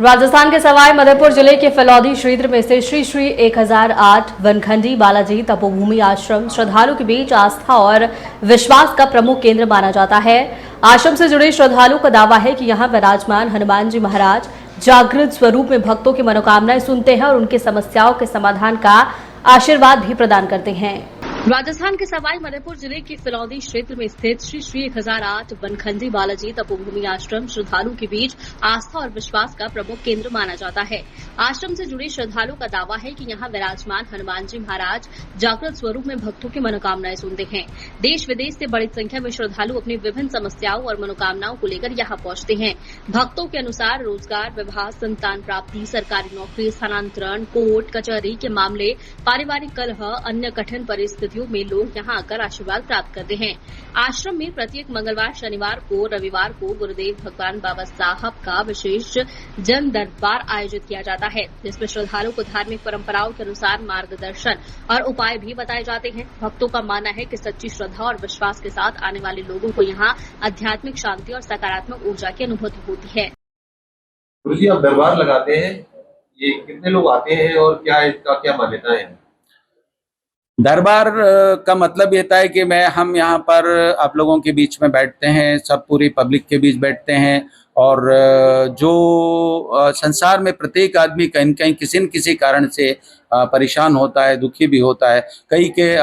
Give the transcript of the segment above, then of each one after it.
राजस्थान के सवाई माधोपुर जिले के फलौदी क्षेत्र में स्थित श्री श्री 1008 वनखंडी बालाजी तपोभूमि आश्रम श्रद्धालुओं के बीच आस्था और विश्वास का प्रमुख केंद्र माना जाता है। आश्रम से जुड़े श्रद्धालुओं का दावा है कि यहाँ विराजमान हनुमान जी महाराज जागृत स्वरूप में भक्तों की मनोकामनाएं सुनते हैं और उनकी समस्याओं के समाधान का आशीर्वाद भी प्रदान करते हैं। राजस्थान के सवाई माधोपुर जिले के फलौदी क्षेत्र में स्थित श्री श्री 1008 वनखंडी बालाजी तपोभूमि आश्रम श्रद्धालुओं के बीच आस्था और विश्वास का प्रमुख केंद्र माना जाता है। आश्रम से जुड़े श्रद्धालुओं का दावा है कि यहाँ विराजमान हनुमान जी महाराज जागृत स्वरूप में भक्तों की मनोकामनाएं सुनते हैं। देश विदेश से बड़ी संख्या में श्रद्धालु अपनी विभिन्न समस्याओं और मनोकामनाओं को लेकर यहाँ पहुंचते हैं। भक्तों के अनुसार रोजगार, विवाह, संतान प्राप्ति, सरकारी नौकरी, स्थानांतरण, कोर्ट कचहरी के मामले, पारिवारिक कलह, अन्य कठिन परिस्थितियों में लोग यहां आकर आशीर्वाद प्राप्त करते हैं। आश्रम में प्रत्येक मंगलवार, शनिवार को, रविवार को गुरुदेव भगवान बाबा साहब का विशेष जन दरबार आयोजित किया जाता है, जिसमें श्रद्धालुओं को धार्मिक परंपराओं के अनुसार मार्गदर्शन और उपाय भी बताए जाते हैं। भक्तों का मानना है कि सच्ची श्रद्धा और विश्वास के साथ आने वाले लोगों को यहाँ आध्यात्मिक शांति और सकारात्मक ऊर्जा की अनुभूति होती है। गुरु जी, आप दरबार लगाते हैं, ये कितने लोग आते हैं और क्या इसका क्या मान्यता है? दरबार का मतलब ये था कि हम यहाँ पर आप लोगों के बीच में बैठते हैं, सब पूरी पब्लिक के बीच बैठते हैं और जो संसार में प्रत्येक आदमी कहीं न कहीं किसी न किसी कारण से परेशान होता है, दुखी भी होता है। कई के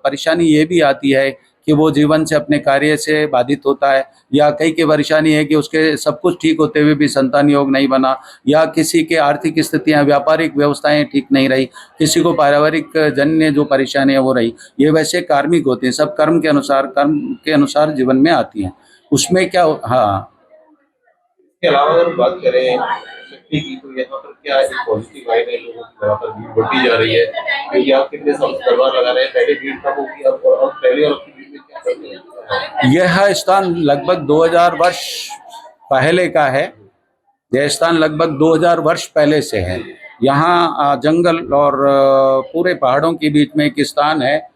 परेशानी ये भी आती है कि वो जीवन से अपने कार्य से बाधित होता है, या कई की परेशानी है कि उसके सब कुछ ठीक होते हुए भी संतान योग नहीं बना, या किसी के आर्थिक स्थितियां, व्यापारिक व्यवस्थाएं ठीक नहीं रही, किसी को पारिवारिक जन्य जो परेशानी है वो रही। ये वैसे कार्मिक होते हैं, सब कर्म के अनुसार जीवन में आती हैं। उसमें क्या हाँ, इसके अलावा अगर बात करें शक्ति की, तो यहाँ पर क्या एक पॉजिटिव वाइब है, लोगों की यहाँ पर भीड़ बढ़ती जा रही है, क्योंकि आप कितने साल से दरबार लगा रहे हैं, पहले भीड़ कम होगी और पहले और आपकी भीड़ में क्या करते हैं? यह स्थान लगभग 2000 वर्ष पहले का है। यह स्थान लगभग 2000 वर्ष पहले से है। यहाँ जंगल और पूरे पहाड़ों के बीच में एक स्थान है,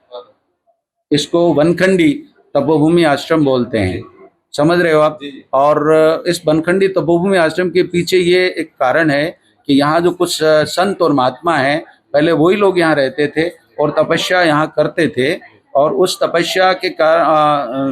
इसको वनखंडी तपोभूमि आश्रम बोलते हैं, समझ रहे हो आप? और इस वनखंडी तपोभूमि आश्रम के पीछे ये एक कारण है कि यहाँ जो कुछ संत और महात्मा हैं, पहले वही लोग यहाँ रहते थे और तपस्या यहाँ करते थे, और उस तपस्या के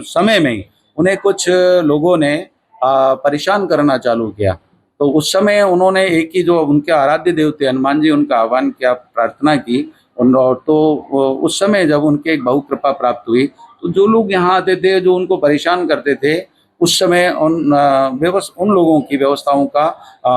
समय में उन्हें कुछ लोगों ने परेशान करना चालू किया। तो उस समय उन्होंने एक ही जो उनके आराध्य देवते हनुमान जी, उनका आह्वान किया, प्रार्थना की। तो उस समय जब उनके एक बहु कृपा प्राप्त हुई, तो जो लोग यहाँ आते थे, जो उनको परेशान करते थे, उस समय उन लोगों की व्यवस्थाओं का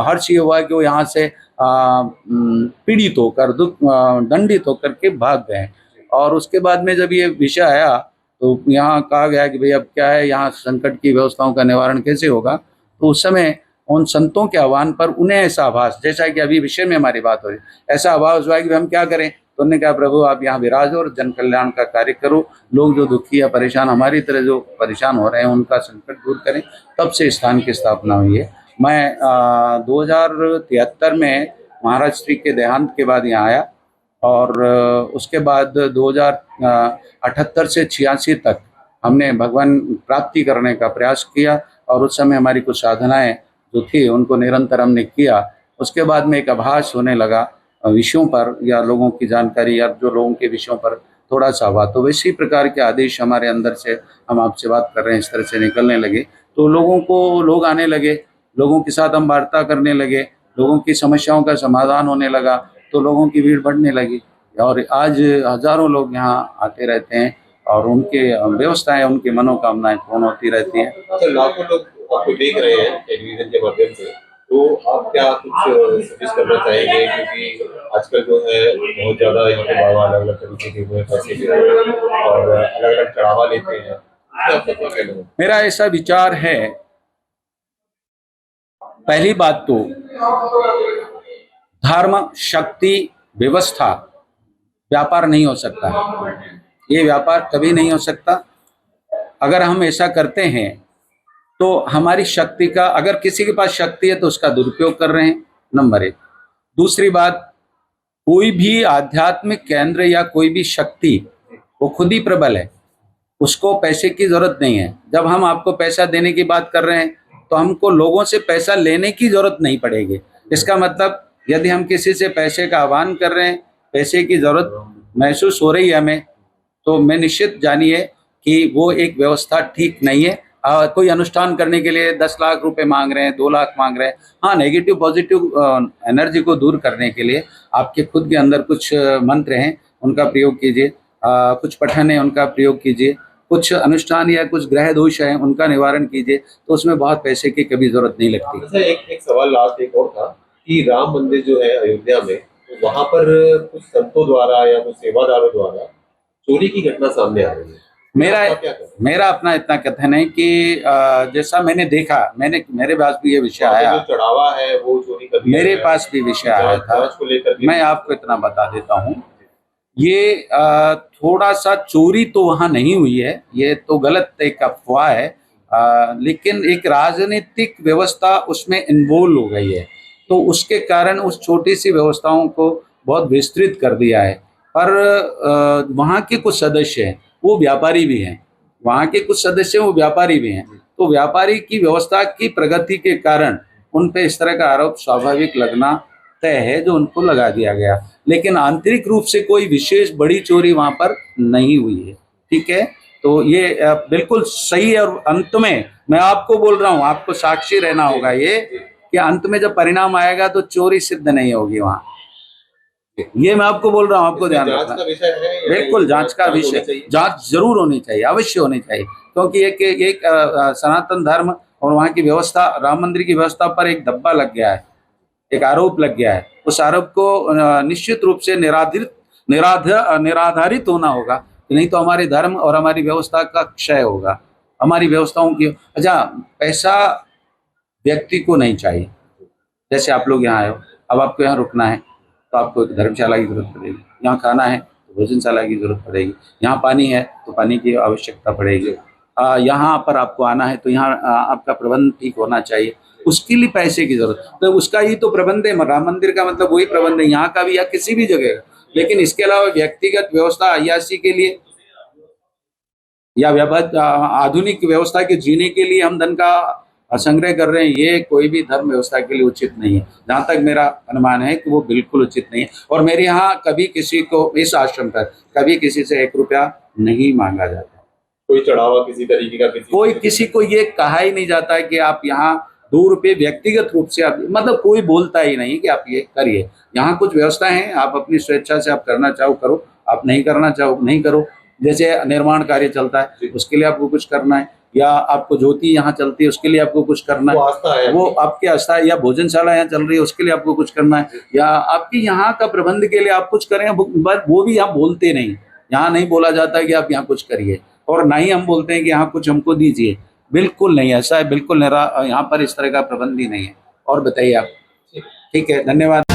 हर्ष ये हुआ कि वो यहाँ से पीड़ित होकर, दंडित होकर के भाग गए। और उसके बाद में जब ये विषय आया तो यहाँ कहा गया कि भाई अब क्या है, यहाँ संकट की व्यवस्थाओं का निवारण कैसे होगा। तो उस समय उन संतों के आह्वान पर उन्हें ऐसा आभास, जैसा कि अभी विषय में हमारी बात हो रही, ऐसा आभास हुआ कि हम क्या करें। तो उन्होंने कहा, प्रभु आप यहाँ विराजो और जन कल्याण का कार्य करो, लोग जो दुखी या परेशान, हमारी तरह जो परेशान हो रहे हैं, उनका संकट दूर करें। तब से स्थान की स्थापना हुई है। मैं 2073 में महाराज श्री के देहांत के बाद यहाँ आया, और उसके बाद 2078 से 86 तक हमने भगवान प्राप्ति करने का प्रयास किया, और उस समय हमारी कुछ साधनाएं जो थी उनको निरंतर हमने किया। उसके बाद में एक आभास होने लगा विषयों पर, या लोगों की जानकारी, या जो लोगों के विषयों पर थोड़ा सा हुआ, तो वैसी प्रकार के आदेश हमारे अंदर से, हम आपसे बात कर रहे हैं, इस तरह से निकलने लगे। तो लोग आने लगे, लोगों के साथ हम वार्ता करने लगे, लोगों की समस्याओं का समाधान होने लगा, तो लोगों की भीड़ बढ़ने लगी, और आज हजारों लोग यहाँ आते रहते हैं और उनके व्यवस्थाएं, उनकी मनोकामनाएं पूर्ण होती रहती हैं। अच्छा, लाखों लोग आपको देख रहे हैं टेलीविजन के माध्यम से, तो आप क्या कुछ सजेस्ट करना चाहेंगे? क्योंकि आजकल जो है बहुत ज्यादा यहाँ पे बाबा अलग अलग तरीके के हुए पैसे ले रहे हैं और अलग अलग चढ़ावा लेते हैं, आपका क्या कहना है? मेरा ऐसा विचार है, पहली बात तो धर्म, शक्ति, व्यवस्था, व्यापार नहीं हो सकता। ये व्यापार कभी नहीं हो सकता। अगर हम ऐसा करते हैं तो हमारी शक्ति का, अगर किसी के पास शक्ति है तो उसका दुरुपयोग कर रहे हैं, नंबर 1। दूसरी बात, कोई भी आध्यात्मिक केंद्र या कोई भी शक्ति वो खुद ही प्रबल है, उसको पैसे की जरूरत नहीं है। जब हम आपको पैसा देने की बात कर रहे हैं तो हमको लोगों से पैसा लेने की जरूरत नहीं पड़ेगी। इसका मतलब यदि हम किसी से पैसे का आह्वान कर रहे हैं, पैसे की जरूरत महसूस हो रही है हमें, तो मैं निश्चित जानिए कि वो एक व्यवस्था ठीक नहीं है। कोई अनुष्ठान करने के लिए 10 लाख रुपए मांग रहे हैं, 2 लाख मांग रहे हैं। हाँ, नेगेटिव पॉजिटिव एनर्जी को दूर करने के लिए आपके खुद के अंदर कुछ मंत्र हैं, उनका प्रयोग कीजिए। कुछ पठन है, उनका प्रयोग कीजिए। कुछ अनुष्ठान या कुछ ग्रह दोष है, उनका निवारण कीजिए। तो उसमें बहुत पैसे की कभी जरूरत नहीं लगती। अच्छा, एक सवाल लास्ट एक और था कि राम मंदिर जो है अयोध्या में, तो वहां पर कुछ संतों द्वारा या कुछ सेवादारों द्वारा चोरी की घटना सामने आ रही है। मेरा अपना इतना कथन है कि जैसा मैंने देखा, मेरे पास भी ये विषय आया, जो चढ़ावा है वो चोरी कर दिया मेरे गया पास भी विषय आया था। जांच को लेकर मैं आपको इतना बता देता हूँ, ये थोड़ा सा चोरी तो वहाँ नहीं हुई है, ये तो गलत एक अफवाह है। लेकिन एक राजनीतिक व्यवस्था उसमें इन्वॉल्व हो गई है, तो उसके कारण उस छोटी सी व्यवस्थाओं को बहुत विस्तृत कर दिया है। पर वहाँ के कुछ सदस्य हैं, वो व्यापारी भी हैं। वहाँ के कुछ सदस्य वो व्यापारी भी हैं, तो व्यापारी की व्यवस्था की प्रगति के कारण उन पे इस तरह का आरोप स्वाभाविक लगना तय है, जो उनको लगा दिया गया। लेकिन आंतरिक रूप से कोई विशेष बड़ी चोरी वहाँ पर नहीं हुई है। ठीक है, तो ये बिल्कुल सही है। और अंत में मैं आपको बोल रहा हूँ, आपको साक्षी रहना होगा ये, कि अंत में जब परिणाम आएगा तो चोरी सिद्ध नहीं होगी वहाँ। ये मैं आपको बोल रहा हूँ, आपको ध्यान रखना। बिल्कुल जांच का विषय, जांच जरूर होनी चाहिए, अवश्य होनी चाहिए। क्योंकि एक सनातन धर्म और वहाँ की व्यवस्था, राम मंदिर की व्यवस्था पर एक धब्बा लग गया है, एक आरोप लग गया है। उस आरोप को निश्चित रूप से निराधारित होना होगा, नहीं तो हमारे धर्म और हमारी व्यवस्था का क्षय होगा, हमारी व्यवस्थाओं की। अच्छा, पैसा व्यक्ति को नहीं चाहिए। जैसे आप लोग यहाँ आए हो, अब आपको यहाँ रुकना है तो आपको एक धर्मशाला की जरूरत पड़ेगी, यहाँ खाना है तो भोजनशाला की जरूरत पड़ेगी, यहाँ पानी है तो पानी की आवश्यकता पड़ेगी, यहाँ पर आपको आना है तो यहाँ आपका प्रबंध ठीक होना चाहिए, उसके लिए पैसे की जरूरत। तो उसका ही तो प्रबंध है, राम मंदिर का मतलब वही प्रबंध है, यहाँ का भी या किसी भी जगह का। लेकिन इसके अलावा व्यक्तिगत व्यवस्था अय्याशी के लिए या व्यापार आधुनिक व्यवस्था के जीने के लिए हम धन का संग्रह कर रहे हैं, ये कोई भी धर्म व्यवस्था के लिए उचित नहीं है। जहाँ तक मेरा अनुमान है कि वो बिल्कुल उचित नहीं है। और मेरे यहाँ कभी किसी को, इस आश्रम पर कभी किसी से 1 रुपया नहीं मांगा जाता। कोई चढ़ावा किसी तरीके का कोई किसी को ये कहा ही नहीं जाता है कि आप यहाँ 2 रुपये व्यक्तिगत रूप से आप, मतलब कोई बोलता ही नहीं कि आप ये करिए। यहाँ कुछ व्यवस्था है, आप अपनी स्वेच्छा से आप करना चाहो करो, आप नहीं करना चाहो नहीं करो। जैसे निर्माण कार्य चलता है उसके लिए आपको कुछ करना है, या आपको ज्योति यहाँ चलती है उसके लिए आपको कुछ करना है, वो आपकी आस्था है, या भोजनशाला यहाँ चल रही है उसके लिए आपको कुछ करना है, या आपकी यहाँ का प्रबंध के लिए आप कुछ करें, वो भी यहाँ बोलते नहीं। यहाँ नहीं बोला जाता है कि आप यहाँ कुछ करिए, और ना ही हम बोलते हैं कि यहाँ कुछ हमको दीजिए। बिल्कुल नहीं, ऐसा है बिल्कुल यहाँ पर इस तरह का प्रबंध ही नहीं है। और बताइए आप। ठीक है, धन्यवाद।